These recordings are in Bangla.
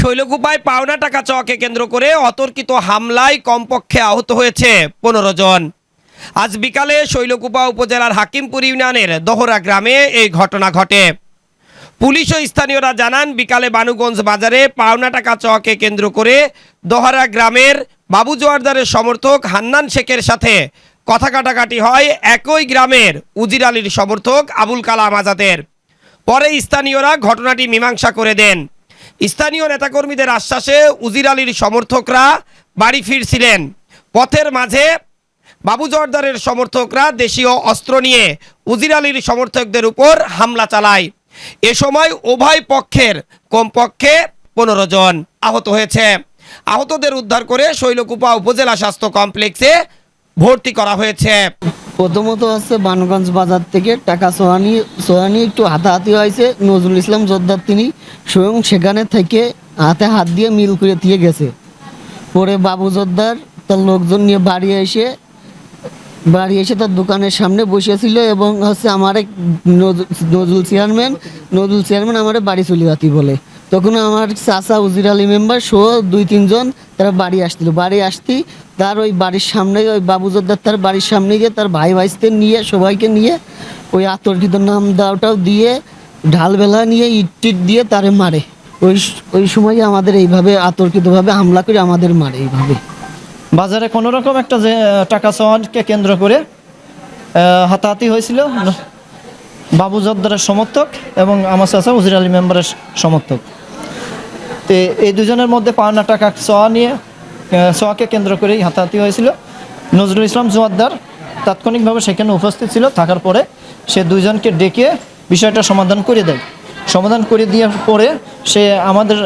শৈলকুপায় পাওনা টাকা চাওয়াকে কেন্দ্র করে অতর্কিত হামলায় কমপক্ষে আহত হয়েছে 15 জন। আজ বিকালে শৈলকুপা উপজেলার হাকিমপুর ইউনিয়নের দহরা গ্রামে এই ঘটনা ঘটে। পুলিশ ও স্থানীয়রা জানান, বিকালে বানুগঞ্জ বাজারে পাওনা টাকা চাওয়াকে কেন্দ্র করে দহরা গ্রামের বাবু জোয়ারদারের সমর্থক হান্নান শেখের সাথে কথা কাটাকাটি হয় একই গ্রামের উজির আলীর সমর্থক আবুল কালাম আজাদের। পরে স্থানীয়রা ঘটনাটি মীমাংসা করে দেন। স্থানীয় নেতাকর্মীদের আশ্বাসে উজির আলীর সমর্থকরা বাড়ি ফিরছিলেন। পথের মাঝে বাবু জোয়ারদারের সমর্থকরা দেশীয় অস্ত্র নিয়ে উজির আলীর সমর্থকদের উপর হামলা চালায়। এ সময় উভয় পক্ষের কমপক্ষে 15 জন আহত হয়েছে। আহতদের উদ্ধার করে শৈলকুপা উপজেলা স্বাস্থ্য কমপ্লেক্সে ভর্তি করা হয়েছে। প্রথমত হচ্ছে বানগঞ্জ বাজার থেকে টাকা সোহানি একটু হাতাহাতি হয়েছে। নজরুল ইসলাম জোদ্দার তিনি স্বয়ং সেখানে থেকে হাতে হাত দিয়ে মিল করে দিয়ে গেছে। পরে বাবু জোদ্দার তার লোকজন নিয়ে বাড়ি এসে তার দোকানের সামনে বসেছিল এবং হচ্ছে আমার এক নজরুল চেয়ারম্যান আমার বাড়ি চলে যাতি বলে। তখন আমার চাচা উজির আলী মেম্বার সহ 2-3 জন তারা বাড়ি আসতি তার ওই বাড়ির সামনে ওই বাবু জোদ্দার তার বাড়ির সামনে গিয়ে তার ভাই ভাইদের নিয়ে সবাইকে নিয়ে ওই আতর্কিত নাম দাওটাও দিয়ে ঢালবেলা নিয়ে ইট দিয়ে তারে মারে। ওই সময় আমাদের এইভাবে আতর্কিতভাবে হামলা করে আমাদের মারে। এইভাবে বাজারে কোনো রকম একটা যে টাকা চাওয়াকে কেন্দ্র করে হাতাহাতি হয়েছিল বাবু জোদ্দারের সমর্থক এবং আমার চাচা উজির আলী মেম্বারের সমর্থক। তো এই দুজনের মধ্যে পাওনা টাকা চাওয়াকে কেন্দ্র করেই হাতাহাতি হয়েছিল। নজরুল ইসলাম জোয়ারদার তাৎক্ষণিকভাবে সেখানে উপস্থিত ছিল। থাকার পরে সে দুজনকে ডেকে বিষয়টা সমাধান করে দেয়। সমাধান করে দেওয়ার পরে সে আমাদের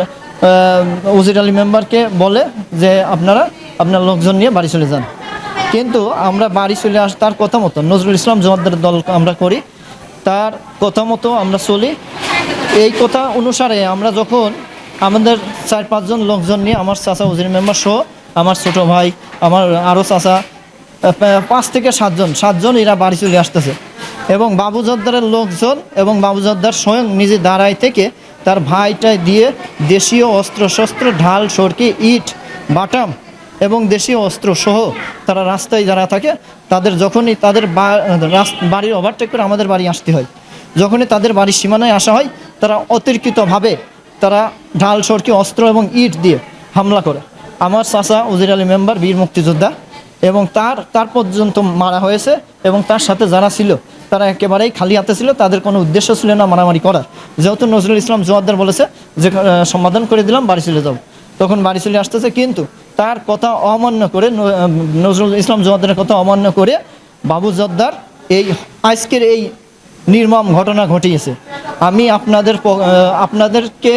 উজির আলী মেম্বারকে বলে যে আপনার লোকজন নিয়ে বাড়ি চলে যান। কিন্তু আমরা বাড়ি চলে তার কথা মতো নজরুল ইসলাম জোয়ারদার দল আমরা করি, তার কথা মতো আমরা চলি। এই কথা অনুসারে আমরা যখন আমাদের 4-5 জন লোকজন নিয়ে আমার চাচা উজির মেম্বার সহ আমার ছোটো ভাই আমার আরও চাচা 5 থেকে 7 জন এরা বাড়ি চলে আসতেছে এবং বাবু জোদ্দারের লোকজন এবং বাবু জোদ্দার স্বয়ং নিজে দাঁড়ায় থেকে তার ভাইটায় দিয়ে দেশীয় অস্ত্র ঢাল সরকি ইট বাটাম এবং দেশীয় অস্ত্র সহ তারা রাস্তায় যারা থাকে তাদের যখনই তাদের বাড়ির ওভারটেক করে আমাদের বাড়ি আসতে হয়, যখনই তাদের বাড়ির সীমানায় আসা হয় তারা অতিরিক্তভাবে তারা ঢাল সরকি অস্ত্র এবং ইট দিয়ে হামলা করে। আমার চাচা উজির আলী মেম্বার বীর মুক্তিযোদ্ধা এবং তার পর্যন্ত মারা হয়েছে এবং তার সাথে যারা ছিল তারা একেবারেই খালি হাতে ছিল। তাদের কোনো উদ্দেশ্য ছিল না মারামারি করার। যেহেতু নজরুল ইসলাম জোয়ারদার বলেছে যে সমাধান করে দিলাম, বাড়ি চলে যাও, তখন বাড়ি চলে আসতেছে। কিন্তু তার কথা অমান্য করে নজরুল ইসলাম জোয়ারদারের কথা অমান্য করে বাবু জোদ্দার আজকের এই নির্মম ঘটনা ঘটিয়েছে। আমি আপনাদেরকে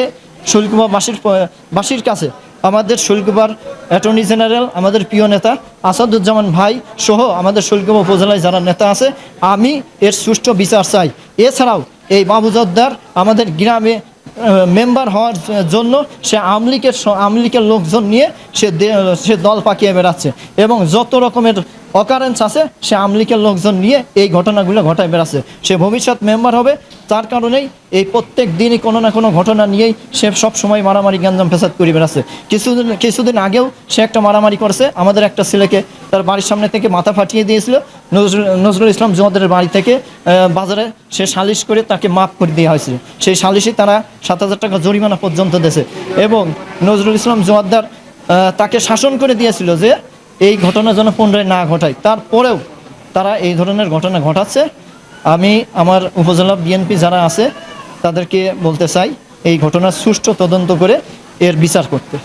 শৈলকুপাবাসীর কাছে আমাদের শৈলকুপার অ্যাটর্নি জেনারেল আমাদের প্রিয় নেতা আসাদুজ্জামান ভাই সহ আমাদের শৈলকুপা উপজেলায় যারা নেতা আছে, আমি এর সুষ্ঠু বিচার চাই। এছাড়াও এই বাবু জোদ্দার আমাদের গ্রামে মেম্বার হওয়ার জন্য সে আওয়ামী লীগের লোকজন নিয়ে সে দল পাকিয়ে বেড়াচ্ছে এবং যত রকমের অকারেন্স আছে সে আওয়ামী লীগের লোকজন নিয়ে এই ঘটনাগুলো ঘটায় বেড়াচ্ছে। সে ভবিষ্যৎ মেম্বার হবে, তার কারণেই এই প্রত্যেক দিনই কোনো না কোনো ঘটনা নিয়েই সে সব সময় মারামারি গ্যাঞ্জাম ফেসাদ করে বেড়াচ্ছে। কিছুদিন আগেও সে একটা মারামারি করেছে, আমাদের একটা ছেলেকে তার বাড়ির সামনে থেকে মাথা ফাটিয়ে দিয়েছিল। নজরুল ইসলাম জোয়ারদারের বাড়ি থেকে বাজারে সে সালিশ করে তাকে মাফ করে দেওয়া হয়েছিল। সেই সালিশে তারা 7,000 টাকা জরিমানা পর্যন্ত দিয়েছে এবং নজরুল ইসলাম জোয়ারদার তাকে শাসন করে দিয়েছিল যে এই ঘটনা যেন পুনরায় না ঘটায়। তারপরেও তারা এই ধরনের ঘটনা ঘটাচ্ছে। আমি আমার উপজেলা বিএনপি যারা আছে তাদেরকে বলতে চাই এই ঘটনার সুষ্ঠু তদন্ত করে এর বিচার করতে।